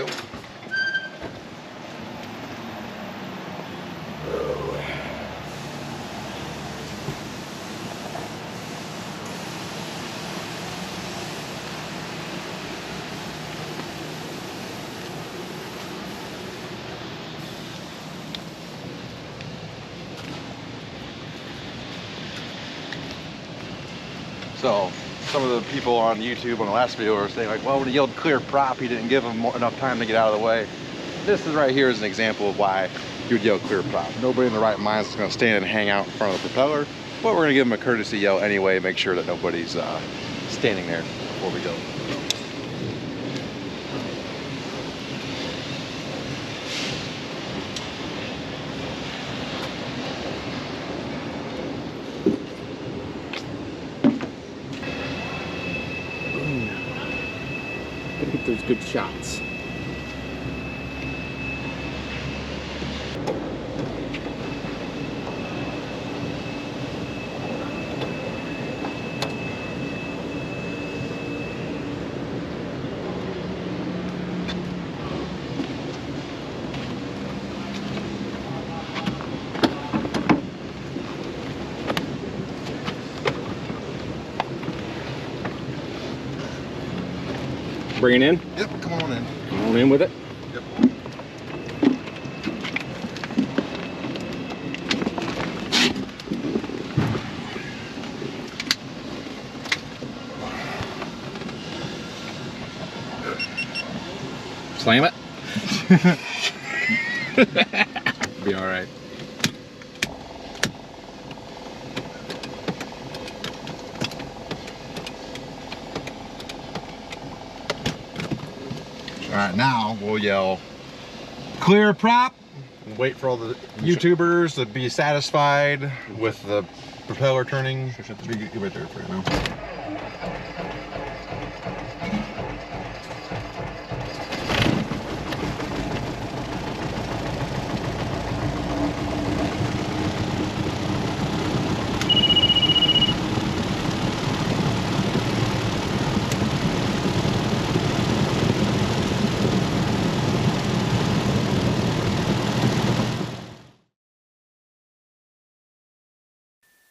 go. So, some of the people on YouTube on the last video were saying like, well, when he yelled clear prop, he didn't give him enough time to get out of the way. This is right here is an example of why you would yell clear prop. Nobody in the right mind is going to stand and hang out in front of the propeller, but we're going to give him a courtesy yell anyway, make sure that nobody's standing there before we go. Get those good shots. Bring it in? Yep, come on in. Come on in with it. Yep. Slam it. Be all right. All right, now we'll yell clear prop and wait for all the YouTubers to be satisfied with the propeller turning. Be right there for you now.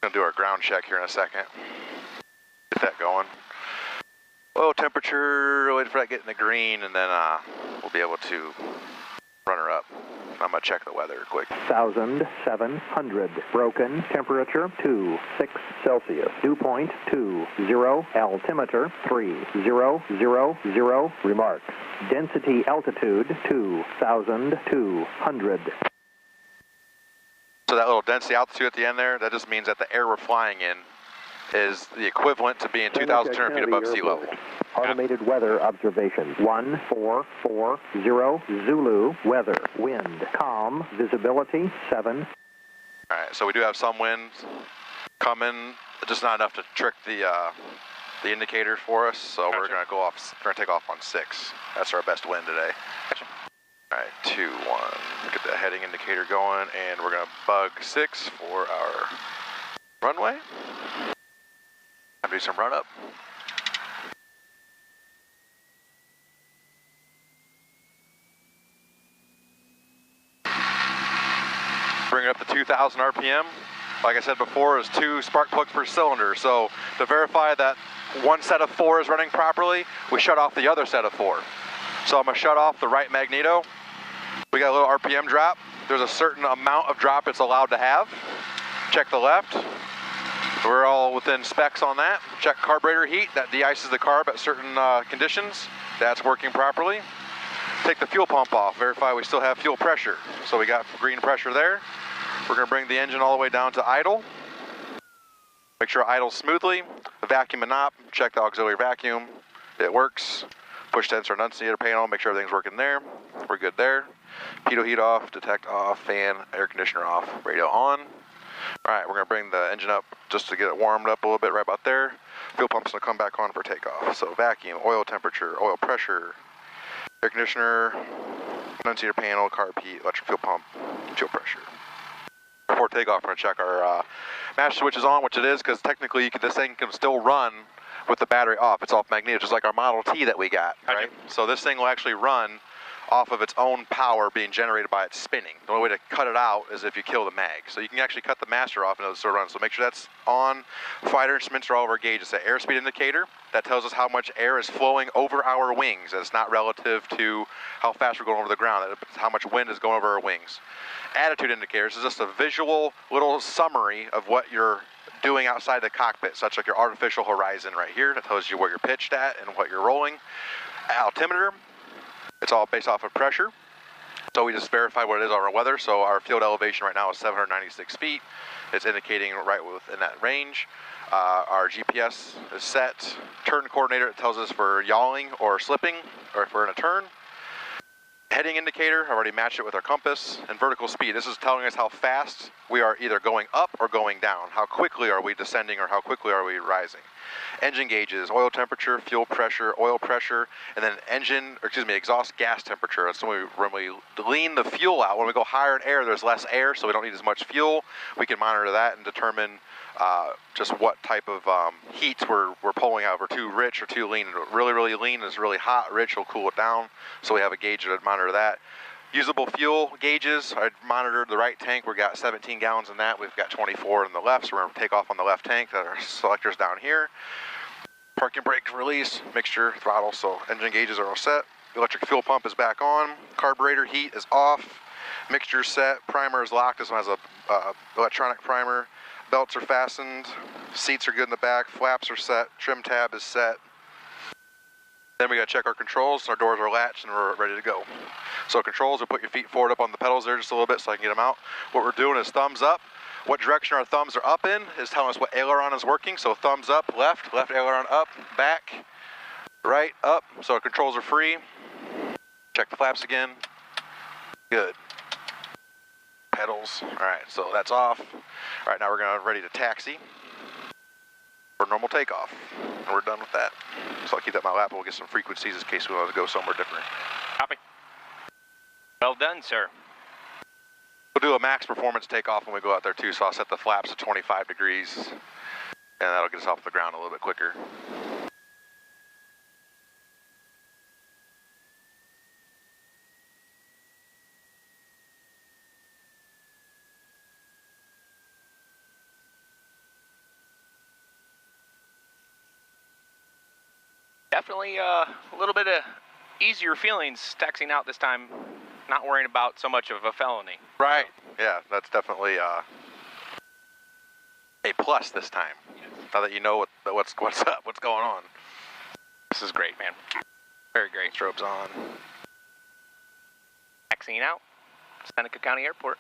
Gonna do our ground check here in a second. Get that going. Oil temperature, wait for that getting the green, and then we'll be able to run her up. I'm gonna check the weather quick. 1,700. Broken temperature 26 Celsius. Dew point 20. Altimeter 3000. Remarks. Density altitude 2,200. So that little density altitude at the end there, that just means that the air we're flying in is the equivalent to being 2,200 feet above sea level. Automated weather observation. 1440 Zulu. Weather. Wind. Calm. Visibility 7. All right, so we do have some wind coming, just not enough to trick the indicators for us. So we're gonna go off. We're gonna take off on 6. That's our best wind today. All right, 2, 1. Get the heading indicator going, and we're gonna bug 6 for our runway. Time to do some run up. Bring it up to 2,000 RPM. Like I said before, is 2 spark plugs per cylinder. So to verify that one set of 4 is running properly, we shut off the other set of 4. So I'm gonna shut off the right magneto. We got a little RPM drop. There's a certain amount of drop it's allowed to have. Check the left. We're all within specs on that. Check carburetor heat. That de-ices the carb at certain conditions. That's working properly. Take the fuel pump off. Verify we still have fuel pressure. So we got green pressure there. We're going to bring the engine all the way down to idle. Make sure it idles smoothly. Vacuum and knob. Check the auxiliary vacuum. It works. Push the sensor annunciator panel. Make sure everything's working there. We're good there. Pitot heat off. Detect off. Fan. Air conditioner off. Radio on. All right, we're going to bring the engine up just to get it warmed up a little bit right about there. Fuel pump's going to come back on for takeoff. So vacuum, oil temperature, oil pressure, air conditioner, annunciator panel, carb heat, electric fuel pump, fuel pressure. Before takeoff, we're going to check our master switch is on, which it is, because technically this thing can still run with the battery off. It's off magneto, just like our Model T that we got, right? So this thing will actually run off of its own power being generated by its spinning. The only way to cut it out is if you kill the mag. So you can actually cut the master off and it'll still run. So make sure that's on. Fighter instruments are all of our gauges. It's an airspeed indicator that tells us how much air is flowing over our wings. It's not relative to how fast we're going over the ground. It's how much wind is going over our wings. Attitude indicators is just a visual little summary of what you're doing outside the cockpit, such like your artificial horizon right here that tells you where you're pitched at and what you're rolling. Altimeter, it's all based off of pressure. So we just verify what it is on our weather. So our field elevation right now is 796 feet. It's indicating right within that range. Our GPS is set. Turn coordinator, it tells us for yawing or slipping, or if we're in a turn. Heading indicator, I've already matched it with our compass. And vertical speed, this is telling us how fast we are either going up or going down. How quickly are we descending or how quickly are we rising. Engine gauges, oil temperature, fuel pressure, oil pressure, and then exhaust gas temperature. That's when we lean the fuel out. When we go higher in air, there's less air, so we don't need as much fuel. We can monitor that and determine just what type of heats we're pulling out. If we're too rich or too lean. Really, really lean is really hot. Rich will cool it down. So we have a gauge to monitor that. Usable fuel gauges, I monitored the right tank. We've got 17 gallons in that. We've got 24 in the left, so we're going to take off on the left tank. Our selector's down here. Parking brake release, mixture, throttle, so engine gauges are all set. The electric fuel pump is back on. Carburetor heat is off. Mixture set. Primer is locked. This one has a electronic primer. Belts are fastened. Seats are good in the back. Flaps are set. Trim tab is set. Then we got to check our controls. Our doors are latched and we're ready to go. So controls, we put your feet forward up on the pedals there just a little bit so I can get them out. What we're doing is thumbs up. What direction our thumbs are up in is telling us what aileron is working. So thumbs up, left aileron up, back, right, up. So our controls are free. Check the flaps again. Good. Pedals. All right, so that's off. All right, now we're gonna ready to taxi for normal takeoff. And we're done with that. So I'll keep that in my lap and we'll get some frequencies in case we want to go somewhere different. Copy. Well done, sir. We'll do a max performance takeoff when we go out there too, so I'll set the flaps at 25 degrees and that'll get us off the ground a little bit quicker. Definitely a little bit of easier feelings taxiing out this time, not worrying about so much of a felony. Right, yeah, that's definitely a plus this time. Yes. Now that you know what's up, what's going on. This is great, man. Very great. Strobes on. Taxiing out, Seneca County Airport.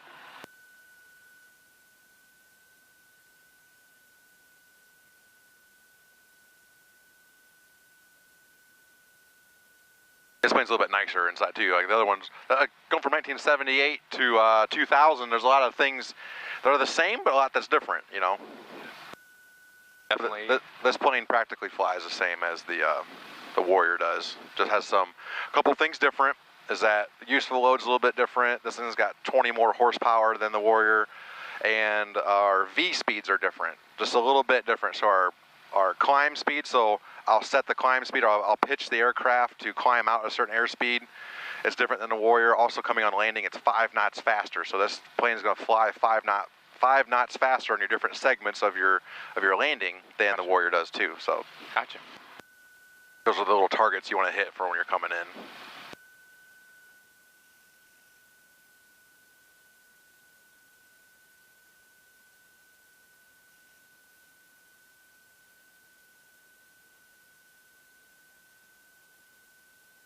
This plane's a little bit nicer inside too. Like the other ones, going from 1978 to 2000, there's a lot of things that are the same, but a lot that's different, you know. Definitely. This plane practically flies the same as the Warrior does. Just has a couple things different. Is that the useful load's a little bit different. This thing's got 20 more horsepower than the Warrior, and our V speeds are different, just a little bit different. So our climb speed, so I'll set the climb speed, or I'll pitch the aircraft to climb out at a certain airspeed. It's different than the Warrior. Also coming on landing, it's 5 knots faster. So this plane is going to fly 5 knots faster on your different segments of your landing than the Warrior does too. So Gotcha. Those are the little targets you want to hit for when you're coming in.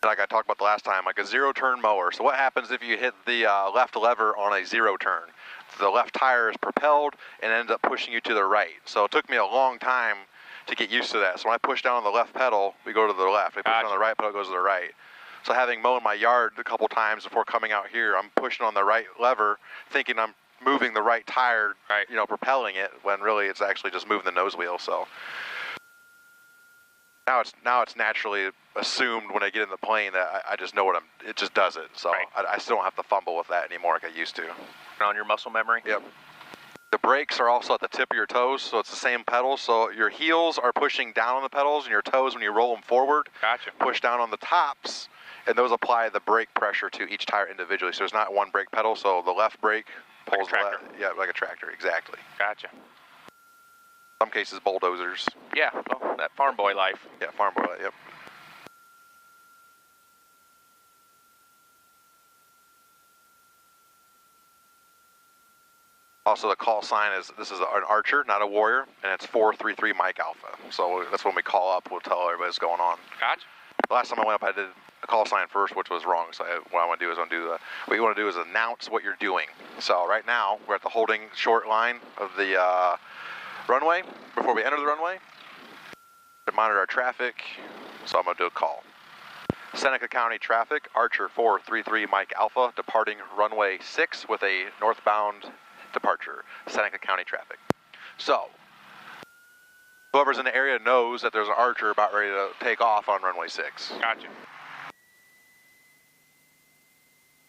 Like I talked about the last time, like a zero turn mower. So what happens if you hit the left lever on a zero turn? The left tire is propelled and ends up pushing you to the right. So it took me a long time to get used to that. So when I push down on the left pedal, we go to the left. I push down on the right pedal, it goes to the right. So having mown my yard a couple times before coming out here, I'm pushing on the right lever, thinking I'm moving the right tire, right, you know, propelling it, when really it's actually just moving the nose wheel. So now it's naturally assumed when I get in the plane that I just know it just does it. So right. I still don't have to fumble with that anymore like I used to. On your muscle memory? Yep. The brakes are also at the tip of your toes, so it's the same pedal. So your heels are pushing down on the pedals, and your toes, when you roll them forward, Gotcha. push down on the tops, and those apply the brake pressure to each tire individually. So there's not one brake pedal. So the left brake pulls Like a tractor. yeah, like a tractor, exactly. Gotcha. Some cases bulldozers. Yeah, well, that farm boy life. Yeah, farm boy. Yep. Also, the call sign is, this is an Archer, not a Warrior, and it's 433 Mike Alpha. So that's when we call up, we'll tell everybody what's going on. Gotcha. The last time I went up, I did a call sign first, which was wrong. So what I want to do is what you want to do is announce what you're doing. So right now, we're at the holding short line of the runway before we enter the runway. To monitor our traffic, so I'm going to do a call. Seneca County traffic, Archer 433 Mike Alpha, departing runway 6 with a northbound departure, Seneca County traffic. So, whoever's in the area knows that there's an Archer about ready to take off on runway 6. Gotcha.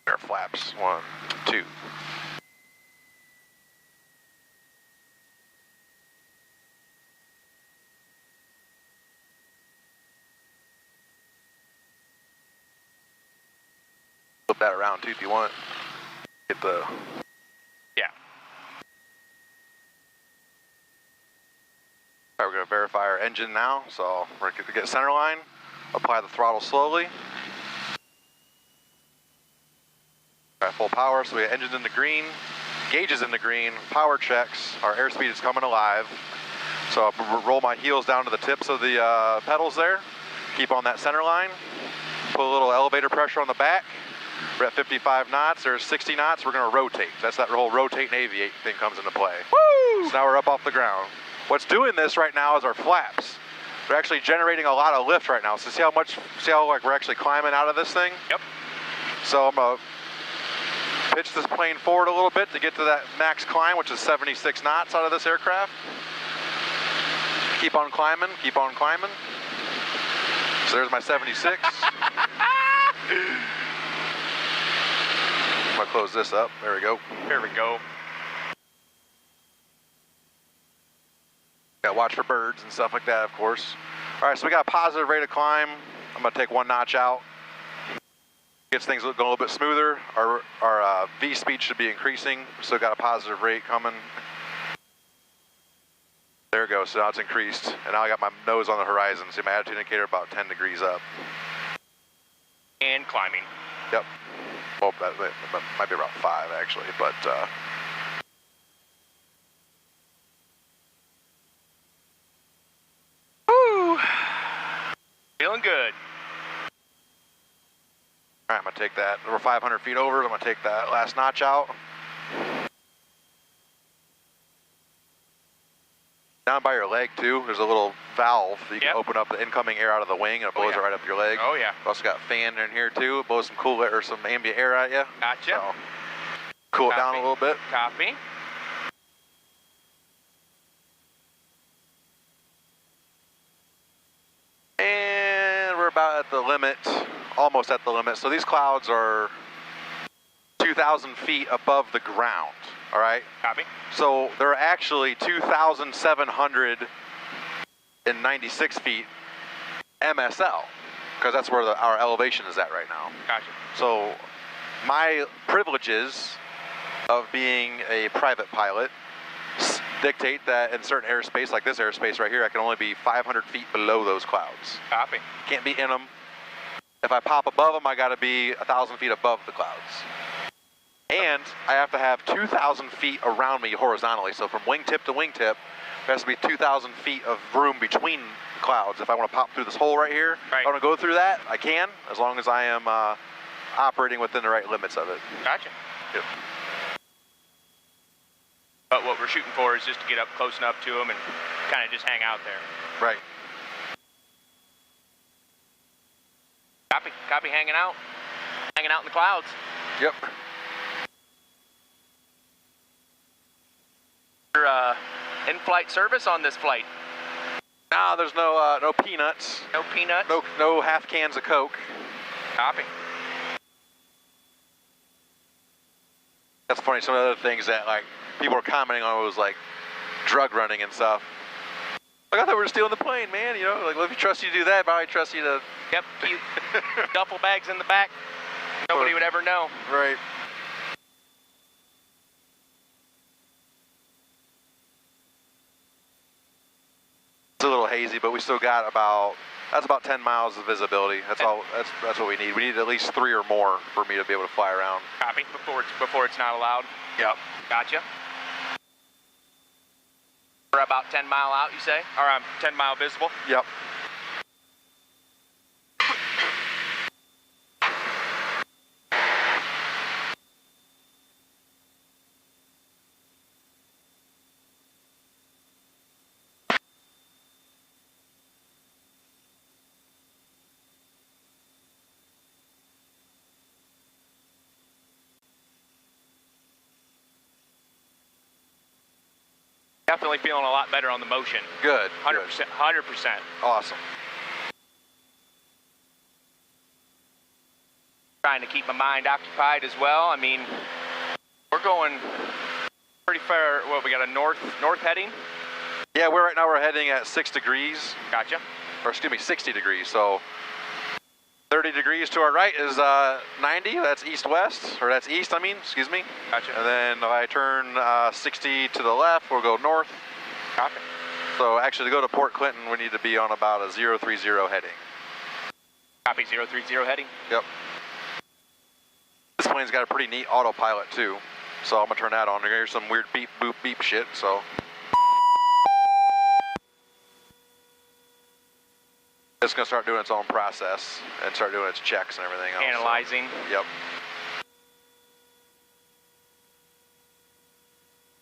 Our flaps, 1, 2. Flip that around too if you want. Get the... Yeah. Alright, we're going to verify our engine now. So we're going to get center line, apply the throttle slowly. Alright, full power, so we got engines in the green, gauges in the green, power checks, our airspeed is coming alive. So I'll roll my heels down to the tips of the pedals there, keep on that center line, put a little elevator pressure on the back. We're at 55 knots, there's 60 knots, we're going to rotate. That's that whole rotate and aviate thing comes into play. Woo! So now we're up off the ground. What's doing this right now is our flaps. They're actually generating a lot of lift right now. So see how like we're actually climbing out of this thing? Yep. So I'm going to pitch this plane forward a little bit to get to that max climb, which is 76 knots out of this aircraft. Keep on climbing, keep on climbing. So there's my 76. I'm going to close this up. There we go. Here we go. Got to watch for birds and stuff like that, of course. All right, so we got a positive rate of climb. I'm going to take one notch out. Gets things going a little bit smoother. Our V speed should be increasing. Still got a positive rate coming. There it goes. So now it's increased. And now I got my nose on the horizon. See my attitude indicator about 10 degrees up. And climbing. Yep. Well, that might be about 5 actually, but Woo! Feeling good. all right, I'm gonna take that. We're 500 feet over. I'm gonna take that last notch out. Down by your leg too, there's a little valve that you can open up the incoming air out of the wing, and it blows it right up your leg. Oh yeah. We also got a fan in here too. It blows some cool air or some ambient air at you. Gotcha. So, cool it down a little bit. Copy. And we're about at the limit, almost at the limit. So these clouds are 2,000 feet above the ground. All right. Copy. So they're actually 2,796 feet MSL, because that's where our elevation is at right now. Gotcha. So my privileges of being a private pilot dictate that in certain airspace, like this airspace right here, I can only be 500 feet below those clouds. Copy. Can't be in them. If I pop above them, I got to be 1,000 feet above the clouds. And I have to have 2,000 feet around me horizontally. So from wingtip to wingtip, there has to be 2,000 feet of room between clouds. If I want to pop through this hole right here, right. If I want to go through that, I can, as long as I am operating within the right limits of it. Gotcha. Yep. But what we're shooting for is just to get up close enough to them and kind of just hang out there. Right. Copy. Copy. Hanging out in the clouds. Yep. Your in-flight service on this flight? No, there's no peanuts. No peanuts? No half cans of Coke. Copy. That's funny. Some of the other things that like people were commenting on was like drug running and stuff. Like, I thought we were stealing the plane, man. You know, like, well, if you trust you to do that, I trust you to. Yep. Duffel bags in the back. Nobody would ever know. Right. It's a little hazy, but we still got that's about 10 miles of visibility. That's all. That's what we need. We need at least 3 or more for me to be able to fly around. Copy. Before it's not allowed. Yep. Gotcha. We're about 10 mile out, you say? Or 10 mile visible? Yep. Definitely feeling a lot better on the motion. Good. 100%. 100%. Awesome. Trying to keep my mind occupied as well. I mean, we're going pretty far. What, we got a north heading? Yeah, right now we're heading at 6 degrees. Gotcha. Or excuse me, 60 degrees. So 30 degrees to our right is 90. That's east-west, or that's east, I mean, excuse me. Gotcha. And then if I turn 60 to the left, we'll go north. Copy. So actually, to go to Port Clinton, we need to be on about a 030 heading. Copy, 030 heading. Yep. This plane's got a pretty neat autopilot, too. So I'm going to turn that on. You're going to hear some weird beep, boop, beep shit, so. It's going to start doing its own process and start doing its checks and everything else. Analyzing. So, yep.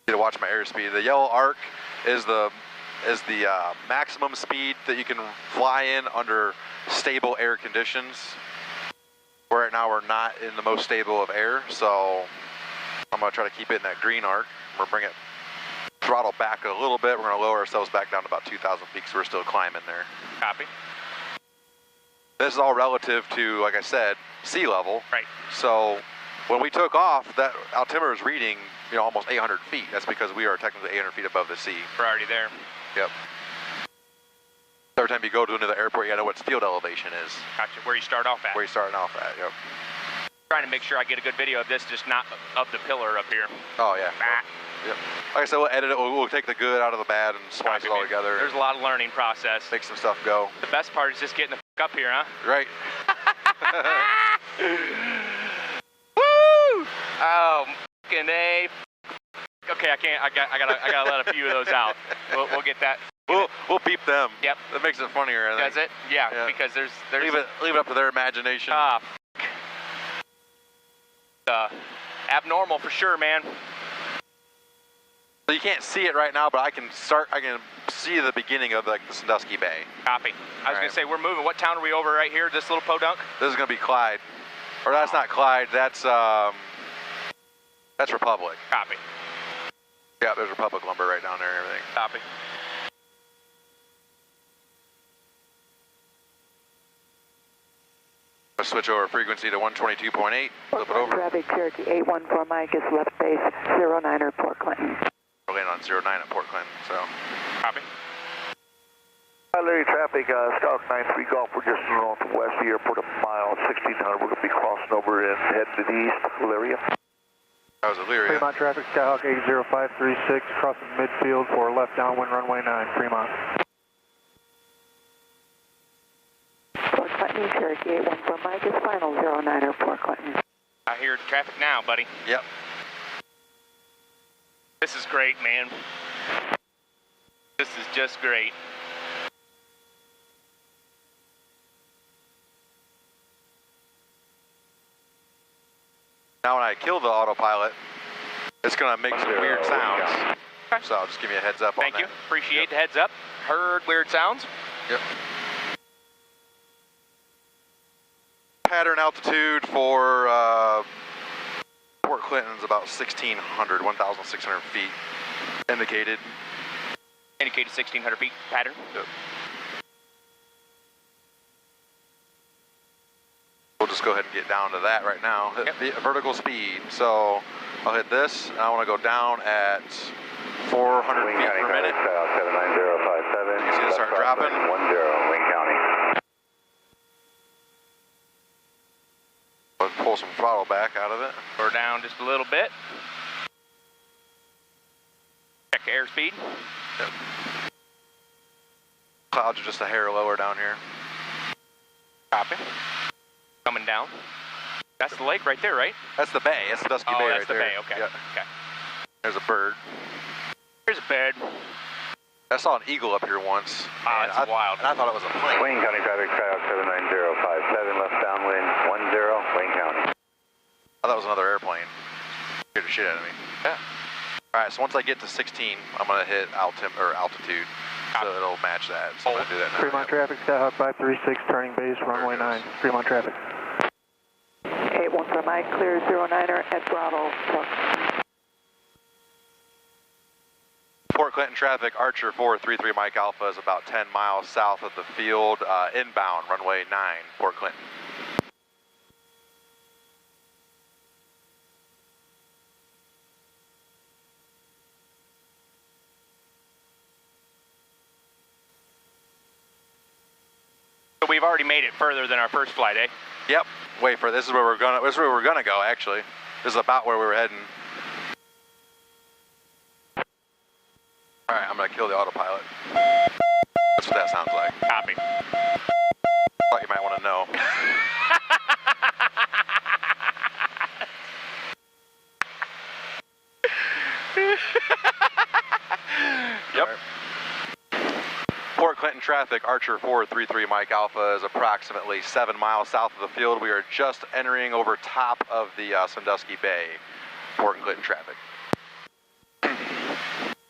To watch my airspeed. The yellow arc is the maximum speed that you can fly in under stable air conditions. Where right now we're not in the most stable of air, so I'm going to try to keep it in that green arc. We'll bring it throttle back a little bit. We're going to lower ourselves back down to about 2,000 feet, so we're still climbing there. Copy. This is all relative to, like I said, sea level. Right. So when we took off, that altimeter is reading, you know, almost 800 feet. That's because we are technically 800 feet above the sea. We're already there. Yep. Every time you go to another airport, you gotta know what field elevation is. Gotcha. Where you start off at. Where you're starting off at, yep. Trying to make sure I get a good video of this, just not of the pillar up here. Oh, yeah. Ah. Yep. Like I said, we'll edit it. We'll take the good out of the bad and splice Copy, it all man. together. There's a lot of learning process. Make some stuff go. The best part is just getting the f up here, huh? Right. Woo! Oh, fucking A. Okay, I can't. I gotta let a few of those out. We'll get that. We'll beep them. Yep. That makes it funnier, I think. Does it? Yeah, because there's leave it up to their imagination. Abnormal for sure, man. So you can't see it right now, but I can see the beginning of like the Sandusky Bay. Copy. I was gonna say we're moving. What town are we over right here? This little podunk? This is gonna be Clyde, or that's not Clyde. That's Republic. Copy. Yeah, there's Republic lumber right down there and everything. Copy. Let's switch over frequency to 122.8. Flip it over. Traffic Cherokee 814 Mike is left base 09er Port Clinton. We're landing on 09 at Port Clinton, so. Copy. Larry, traffic, Scout 93 Golf, we're just northwest of the airport, a mile, 1600. We're going to be crossing over and heading to the east, Elyria. That was Elyria. Fremont traffic, Skyhawk 80536, crossing midfield for left downwind runway 9, Fremont. Port Clinton, Cherokee 814 Mike is final 09er Port Clinton. I hear the traffic now, buddy. Yep. This is great, man. This is just great. Now when I kill the autopilot, it's going to make some weird sounds. Okay. So I'll just give you a heads up on that. Thank you. Appreciate the heads up. Heard weird sounds. Yep. Pattern altitude for Port Clinton's about 1,600 feet indicated. Indicated 1,600 feet pattern. Yep. We'll just go ahead and get down to that right now. Hit vertical speed. So I'll hit this, and I want to go down at 400 feet per minute. 79057. You see dropping. 10, Wayne County. Let's pull some throttle back out of it. We're down just a little bit. Check airspeed. Yep. Clouds are just a hair lower down here. Copy. Coming down. That's the lake right there, right? That's the bay. That's the Dusky Bay that's right the there. bay. Okay. Yep. Okay. There's a bird. Here's a bed. I saw an eagle up here once. Ah, and that's wild. And I thought it was a plane. Wayne County traffic, Skyhawk 79057, left downwind 10, Wayne County. I thought it was another airplane. Scared the shit out of me. Yeah. All right, so once I get to 16, I'm gonna hit altitude, so it'll match that. So I'm gonna do that now. Fremont traffic, Skyhawk 536, turning base, runway 9. Fremont traffic. 814 Mike, clear 09er at Bravo. Port Clinton traffic, Archer 433 Mike Alpha is about 10 miles south of the field, inbound, runway 9, Port Clinton. So we've already made it further than our first flight, eh? Yep. Wait for this is where we're gonna go actually. This is about where we were heading. All right, I'm gonna kill the autopilot. That's what that sounds like. Copy. Thought you might want to know. Yep. Port Clinton traffic, Archer 433 Mike Alpha is approximately 7 miles south of the field. We are just entering over top of the Sandusky Bay. Port Clinton traffic.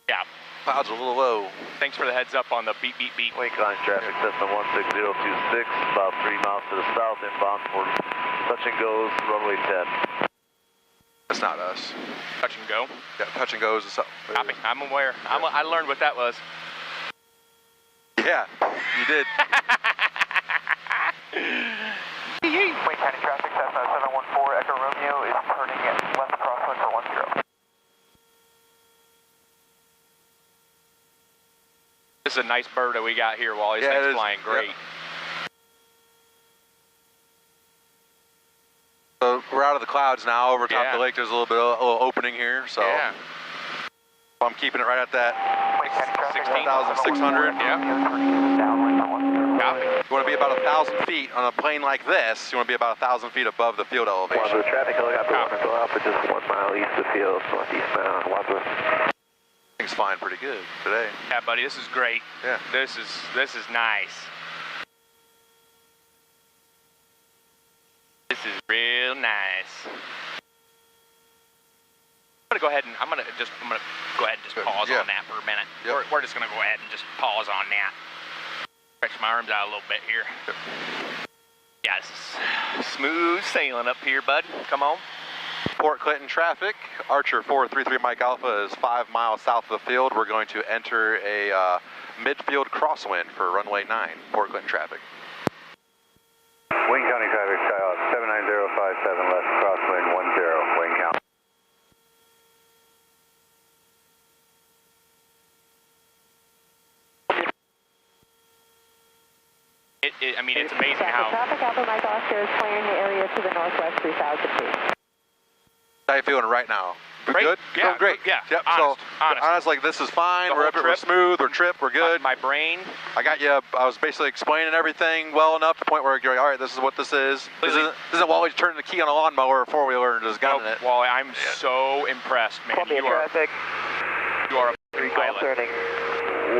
Yeah. Clouds are a little low. Thanks for the heads up on the beep, beep, beep. Wayne County traffic, Cessna 16026, about 3 miles to the south, inbound for touch and goes, runway 10. That's not us. Touch and go. Yeah, touch and goes is something. Copy. I'm aware. I learned what that was. Yeah, you did. Wayne County traffic, Cessna 714 Echo Romeo is turning left crosswind for 10. This is a nice bird that we got here, Wally. This Yeah, it thing's is. flying great. Yep. So we're out of the clouds now. Over top Yeah. of the lake, there's a little opening here. So Yeah. I'm keeping it right at that 16,600. Yeah. Copy. You want to be about 1,000 feet on a plane like this. You want to be about 1,000 feet above the field elevation. Wadsworth traffic, helicopter 1 go up at just 1 mile east of the field, northeast bound, Wadsworth. Things flying pretty good today. Yeah, buddy, this is great. Yeah. This is nice. This is real nice. I'm gonna go ahead and go ahead and just pause Yeah. on that for a minute. Yep. We're just gonna go ahead and just pause on that. Stretch my arms out a little bit here. Yep. Yeah, this is smooth sailing up here, bud. Come on. Port Clinton traffic, Archer 433 Mike Alpha is 5 miles south of the field. We're going to enter a midfield crosswind for runway 9, Port Clinton traffic. Wayne County traffic, Skyhawk 79057, left crosswind 10, Wayne County. I mean, it's amazing how. Traffic, Alpha Mike Oscar is clearing the area to the northwest 3,000 feet. How you feeling right now? We Great. good? Yeah, Feeling great. yeah. Yep. Honest. Like this is fine. The We're whole up here. We're trip. smooth. We're trip. We're good. My brain. I got you. I was basically explaining everything well enough to the point where you're like, all right, this is what this is. This isn't Wally turning the key on a lawnmower or four-wheeler and just gunning it. Wally, I'm so impressed, man. Columbia traffic, You are a 3 pilot. turning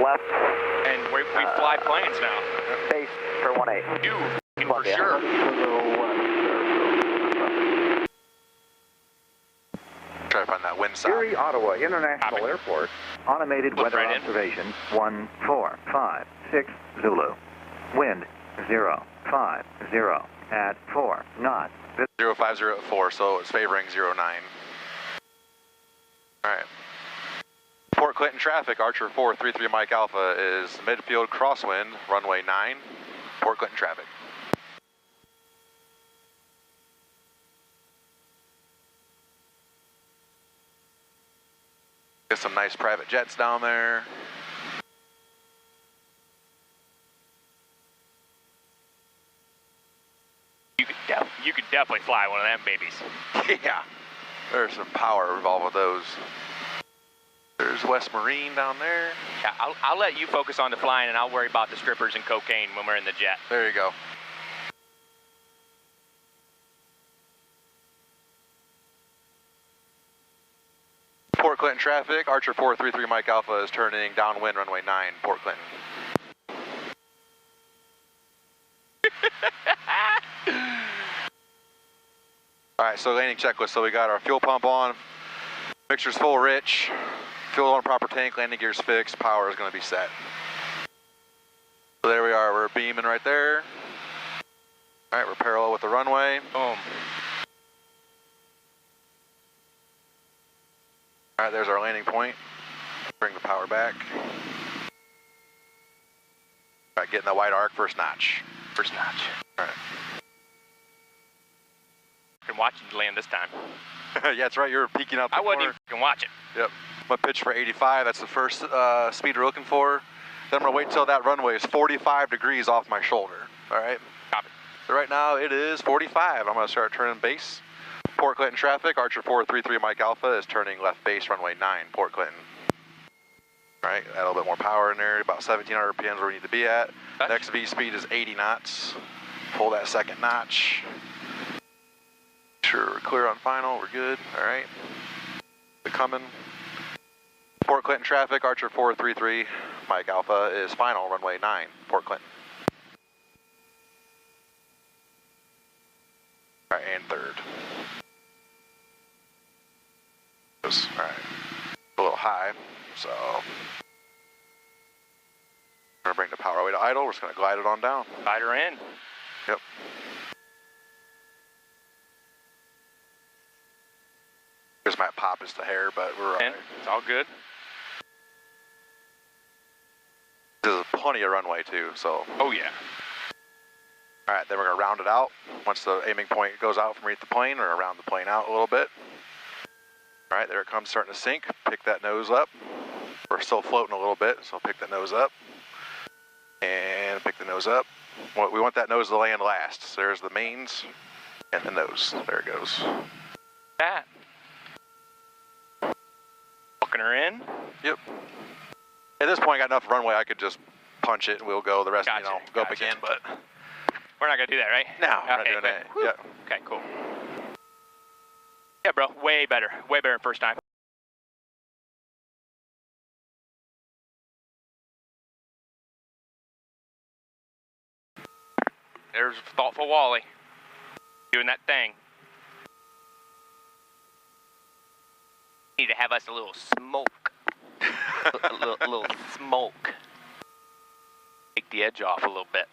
left, And we fly planes now. base for 18. You for sure. Try to find that wind side. Erie, Ottawa International Copy. Airport. Automated Look weather right in. observation 145 Zulu. Wind 050 at 4 knots. 0504, so it's favoring 09. All right. Port Clinton traffic, Archer 433 Mike Alpha is midfield crosswind, runway 9, Port Clinton traffic. Got some nice private jets down there. You could definitely fly one of them babies. Yeah. There's some power involved with those. There's West Marine down there. Yeah, I'll let you focus on the flying, and I'll worry about the strippers and cocaine when we're in the jet. There you go. Port Clinton traffic, Archer 433 Mike Alpha is turning downwind runway 9, Port Clinton. Alright, so landing checklist. So we got our fuel pump on, mixture's full rich, fuel on proper tank, landing gear's fixed, power is going to be set. So there we are, we're beaming right there. Alright, we're parallel with the runway. Boom. Alright, there's our landing point. Bring the power back. Alright, getting the white arc, first notch. First notch. Alright. I can watch you land this time. Yeah, that's right, you're peeking out the I wasn't corner. even watching. Yep. I'm gonna pitch for 85, that's the first speed we're looking for. Then I'm gonna wait until that runway is 45 degrees off my shoulder. Alright? Copy. So right now it is 45. I'm gonna start turning base. Port Clinton traffic, Archer 433 Mike Alpha is turning left base runway 9, Port Clinton. Right, add a little bit more power in there, about 1700 RPMs where we need to be at. Touch. Next V speed is 80 knots. Pull that second notch. Sure, we're clear on final, we're good, all right. We're coming. Port Clinton traffic, Archer 433 Mike Alpha is final, runway 9, Port Clinton. All right, and third. All right, a little high, so I'm gonna bring the power away to idle. We're just gonna glide it on down. Glide her in. Yep. Just might pop just a hair, but we're all right. It's all good. There's plenty of runway too, so. Oh yeah. All right, then we're gonna round it out. Once the aiming point goes out from underneath the plane, we're gonna round the plane out a little bit. All right, there it comes, starting to sink. Pick that nose up. We're still floating a little bit, so pick the nose up. And pick the nose up. We want that nose to land last. So there's the mains and the nose. There it goes. That. Walking her in. Yep. At this point, I got enough runway, I could just punch it and we'll go. The rest, Gotcha, go up gotcha. again, but. We're not gonna do that, right? No, we're not Okay, doing good. that. Whew. Yeah. Okay, cool. Yeah, bro, way better than first time. There's thoughtful Wally doing that thing. Need to have us a little smoke. a little smoke. Take the edge off a little bit.